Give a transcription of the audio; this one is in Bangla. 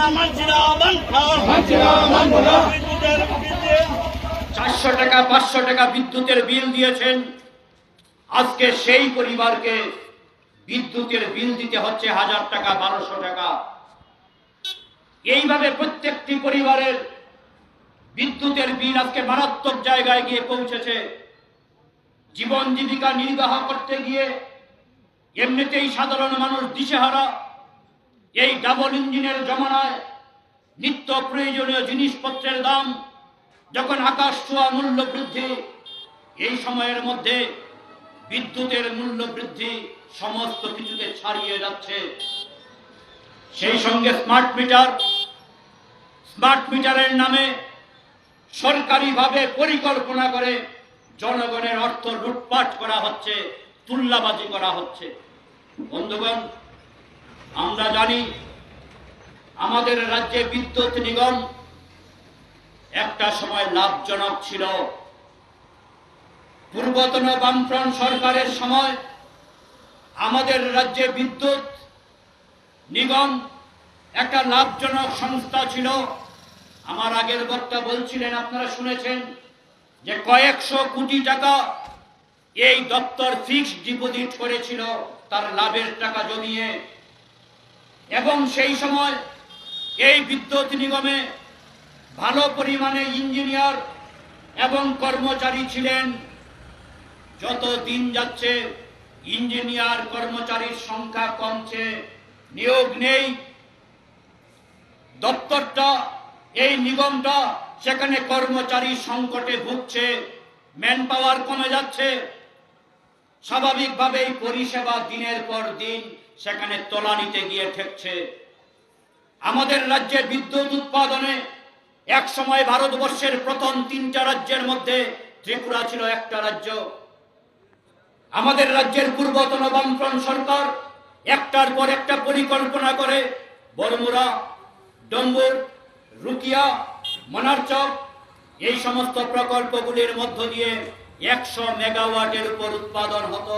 400 টাকা 500 টাকা বিদ্যুতের বিল দিয়েছেন, আজকে সেই পরিবারকে বিদ্যুতের বিল দিতে হচ্ছে 1000 টাকা 1200 টাকা। এইভাবে প্রত্যেকটি পরিবারের বিদ্যুতের বিল আজকে মারাত্মক জায়গায় গিয়ে পৌঁছেছে। জীবন জীবিকা নির্বাহ করতে গিয়ে এমনিতেই সাধারণ মানুষ দিশেহারা। এই ডাবল ইঞ্জিনের জমানায় নিত্য প্রয়োজনীয় জিনিসপত্রের দাম যখন আকাশ ছোঁয়া মূল্য বৃদ্ধি, এই সময়ের মধ্যে বিদ্যুতের মূল্য বৃদ্ধি সমস্ত কিছুকে ছাড়িয়ে যাচ্ছে। সেই সঙ্গে স্মার্ট মিটারের নামে সরকারিভাবে পরিকল্পনা করে জনগণের অর্থ লুটপাট করা হচ্ছে, তুল্লাবাজি করা হচ্ছে। বন্ধুগণ, আমরা জানি আমাদের রাজ্যে বিদ্যুৎ নিগম একটা সময় লাভজনক ছিল। পূর্বতন বামফ্রন্ট সরকারের সময় আমাদের রাজ্যে বিদ্যুৎ নিগম একটা লাভজনক সংস্থা ছিল। আমার আগের বক্তা বলছিলেন, আপনারা শুনেছেন যে কয়েকশো কোটি টাকা এই দপ্তর ফিক্সড ডিপোজিট করেছিল তার লাভের টাকা জমিয়ে। এবং সেই সময় এই বিদ্যুৎ নিগমে ভালো পরিমাণে ইঞ্জিনিয়ার এবং কর্মচারী ছিলেন। যত দিন যাচ্ছে ইঞ্জিনিয়ার কর্মচারীর সংখ্যা কমছে, নিয়োগ নেই। দপ্তরটা, এই নিগমটা সেখানে কর্মচারী সংকটে ভুগছে, ম্যান পাওয়ার কমে যাচ্ছে। স্বাভাবিকভাবেই পরিষেবা দিনের পর দিন সেখানে তলানিতে গিয়ে ঠেকছে। আমাদের রাজ্যে বিদ্যুৎ উৎপাদনে এক সময় ভারতবর্ষের প্রথম 3টা রাজ্যের মধ্যে ত্রিপুরা ছিল একটা রাজ্য। আমাদের রাজ্যের পূর্বতন বামফ্রন্ট সরকার একটার পর একটা পরিকল্পনা করে বরমুড়া, ডম্বুর, রুকিয়া, মনারচক এই সমস্ত প্রকল্পগুলির মধ্য দিয়ে 100 মেগাওয়াটের উপর উৎপাদন হতো।